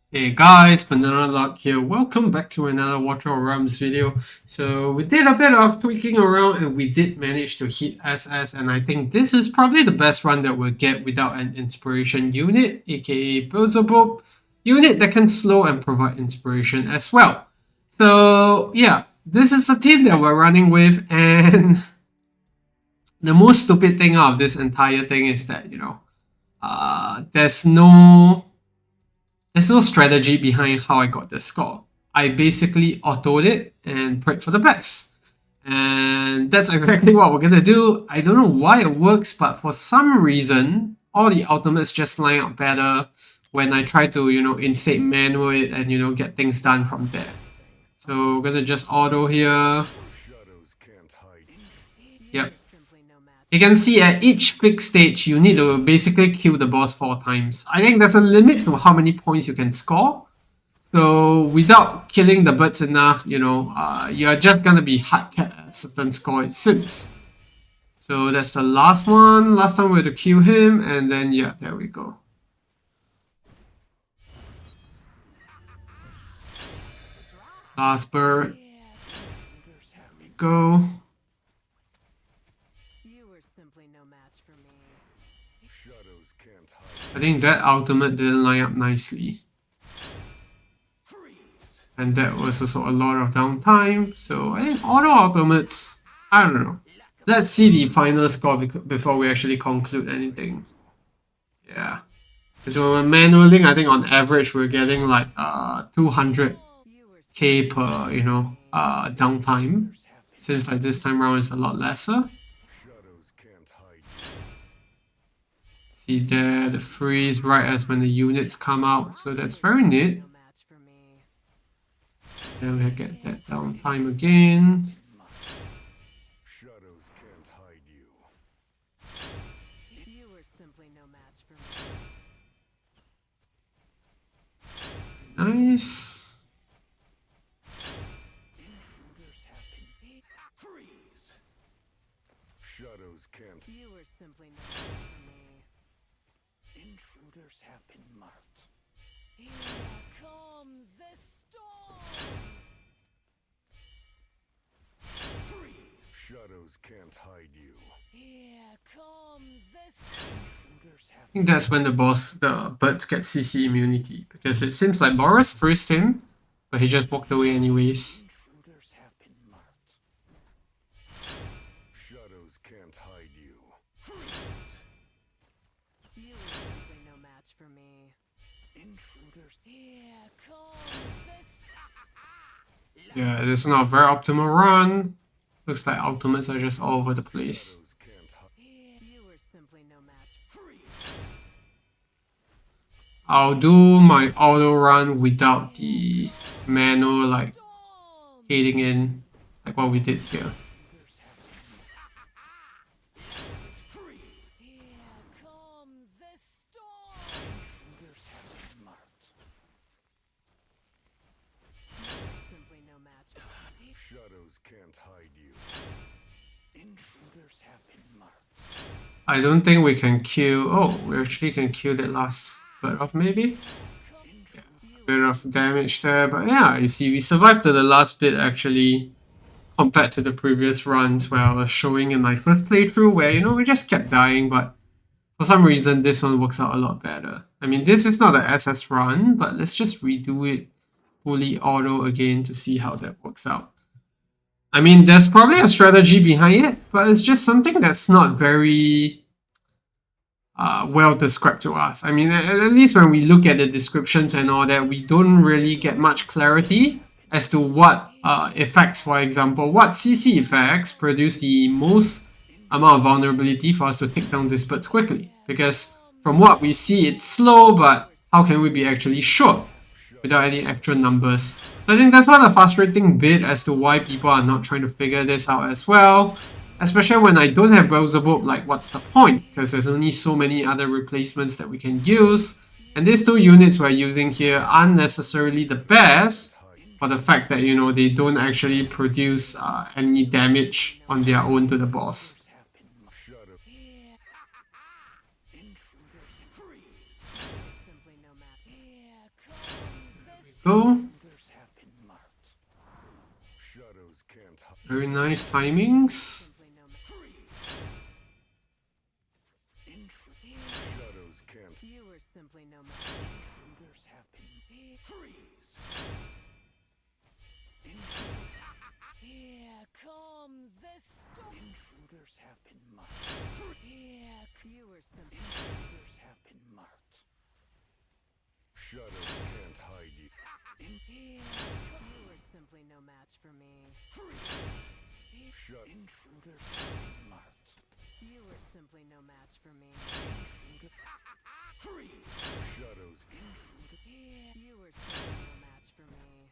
Hey guys, Banana Luck here. Welcome back to another Watch Our Realms video. So we did a bit of tweaking around and we did manage to hit SS, and I think this is probably the best run that we'll get without an inspiration unit, aka Beelzebub unit that can slow and provide inspiration as well. So yeah, this is the team that we're running with, and the most stupid thing out of this entire thing is that, there's no strategy behind how I got the score. I basically autoed it and prayed for the best. And that's exactly what we're gonna do. I don't know why it works, but for some reason, all the ultimates just line up better when I try to, instate manual it and, get things done from there. So we're gonna just auto here. Yep. You can see at each fixed stage, you need to basically kill the boss 4 times. I think there's a limit to how many points you can score. So without killing the birds enough, you're just gonna be hard capped at a certain score, it seems. So that's the last one. Last time we had to kill him, and then yeah, there we go. Last bird. There we go. I think that ultimate didn't line up nicely. And that was also a lot of downtime. So I think auto ultimates, I don't know. Let's see the final score before we actually conclude anything. Yeah. Because when we're manualing, I think on average we're getting like 200k per, downtime. Seems like this time around is a lot lesser. See there, the freeze right as when the units come out. So that's very neat. Then we get that downtime again. Nice. Shadows can't. You were simply not for me. Intruders have been marked. Here comes the storm. Freeze. Shadows can't hide you. Here comes the intruders have. I think that's when the birds get CC immunity, because it seems like Boris freezed him, but he just walked away anyways. Intruders have been marked. Shadows can't hide you. Freeze. You were simply no match for me. Intruders. Here comes this. Yeah, it is not a very optimal run. Looks like ultimates are just all over the place. You were simply no match. Freeze. I'll do my auto run without the manual like hating in, like what we did here. Shadows can't hide you. Intruders have been marked. I don't think we can kill. Oh, we actually can kill that last bird off, maybe? Yeah, a bit of damage there, but yeah, you see, we survived to the last bit actually, compared to the previous runs where I was showing in my first playthrough, where, we just kept dying, but for some reason, this one works out a lot better. I mean, this is not an SS run, but let's just redo it fully auto again to see how that works out. I mean, there's probably a strategy behind it, but it's just something that's not very well described to us. I mean, at least when we look at the descriptions and all that, we don't really get much clarity as to what effects, for example, what CC effects produce the most amount of vulnerability for us to take down these birds quickly. Because from what we see, it's slow, but how can we be actually sure without any actual numbers? So I think that's one of the frustrating bit as to why people are not trying to figure this out as well. Especially when I don't have Beelzebub, like what's the point? Because there's only so many other replacements that we can use. And these two units we're using here aren't necessarily the best for the fact that, they don't actually produce any damage on their own to the boss. Intruders have been marked. Shadows can't hide. Very nice timings. Simply no Shadows can't. You were simply no match. Intruders have been freeze. Here comes the storm. Intruders have been marked. Here, you were simply. Intruders have been marked. Shadows can't hide you. Here, you were simply no match for me. Intruders have been marked. You were simply no match for me. Shadows. Intruder. Here, you were simply no match for me.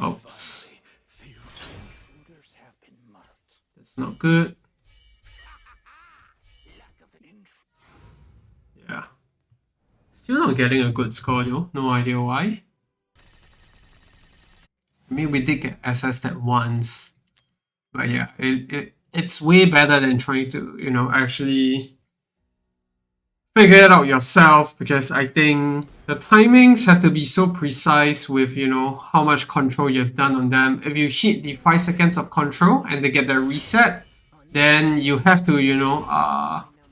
Oops. Intruders have been marked. That's not good. Yeah. Still not getting a good score though. No idea why. I mean, we did get SS that once. But yeah, it's way better than trying to, you know, actually figure it out yourself, because I think the timings have to be so precise with, you know, how much control you've done on them. If you hit the 5 seconds of control and they get their reset, then you have to, you know,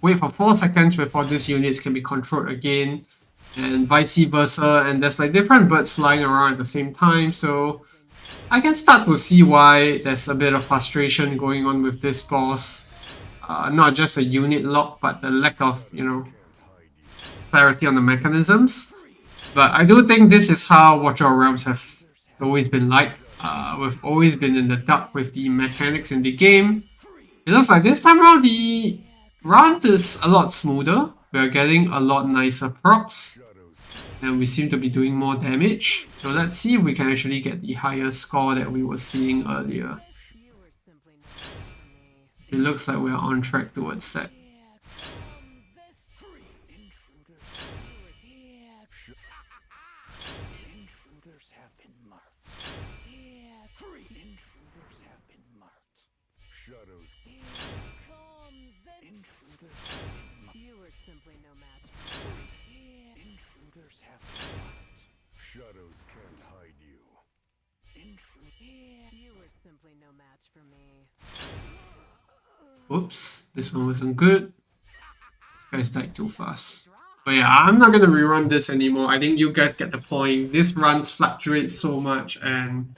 wait for 4 seconds before these units can be controlled again, and vice versa. And there's like different birds flying around at the same time, so I can start to see why there's a bit of frustration going on with this boss. Not just the unit lock, but the lack of, you know, clarity on the mechanisms. But I do think this is how Watcher of Realms have always been like. We've always been in the dark with the mechanics in the game. It looks like this time around the run is a lot smoother. We're getting a lot nicer procs, and we seem to be doing more damage. So let's see if we can actually get the higher score that we were seeing earlier. It looks like we're on track towards that. Intruders have been marked. Intruders have been marked. Shadows. Intruders have been marked. You were simply no match. Intruders have been marked. Shadows can't hide you. You were simply no match for me. Oops, this one wasn't good. This guy's died too fast. But yeah, I'm not gonna rerun this anymore. I think you guys get the point. This runs fluctuate so much, and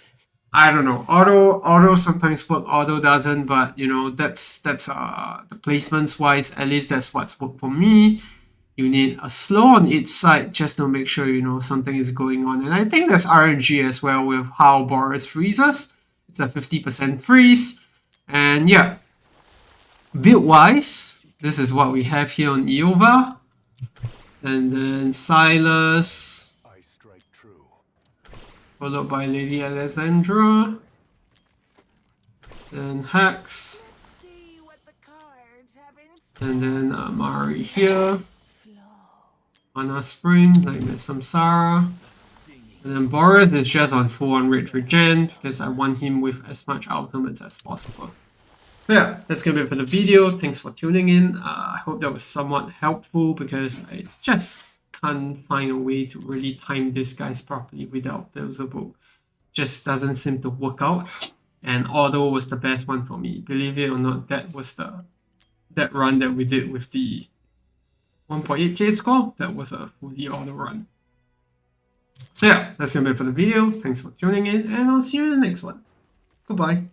I don't know. Auto sometimes work, auto doesn't. But you know, that's the placements wise. At least that's what's worked for me. You need a slow on each side just to make sure you know something is going on. And I think there's RNG as well with how Boris freezes. It's a 50% freeze, and yeah. Build wise, this is what we have here on Eova. And then Silas, followed by Lady Alexandra, then Hex, and then Mari here, Mana Spring, Nightmare Samsara, and then Boris is just on full on rage regen because I want him with as much ultimates as possible. Yeah, that's gonna be it for the video. Thanks for tuning in. I hope that was somewhat helpful because I just can't find a way to really time these guys properly without Beelzebub. Just doesn't seem to work out. And auto was the best one for me. Believe it or not, that was that run that we did with the 1.8k score. That was a fully auto run. So yeah, that's gonna be it for the video. Thanks for tuning in, and I'll see you in the next one. Goodbye.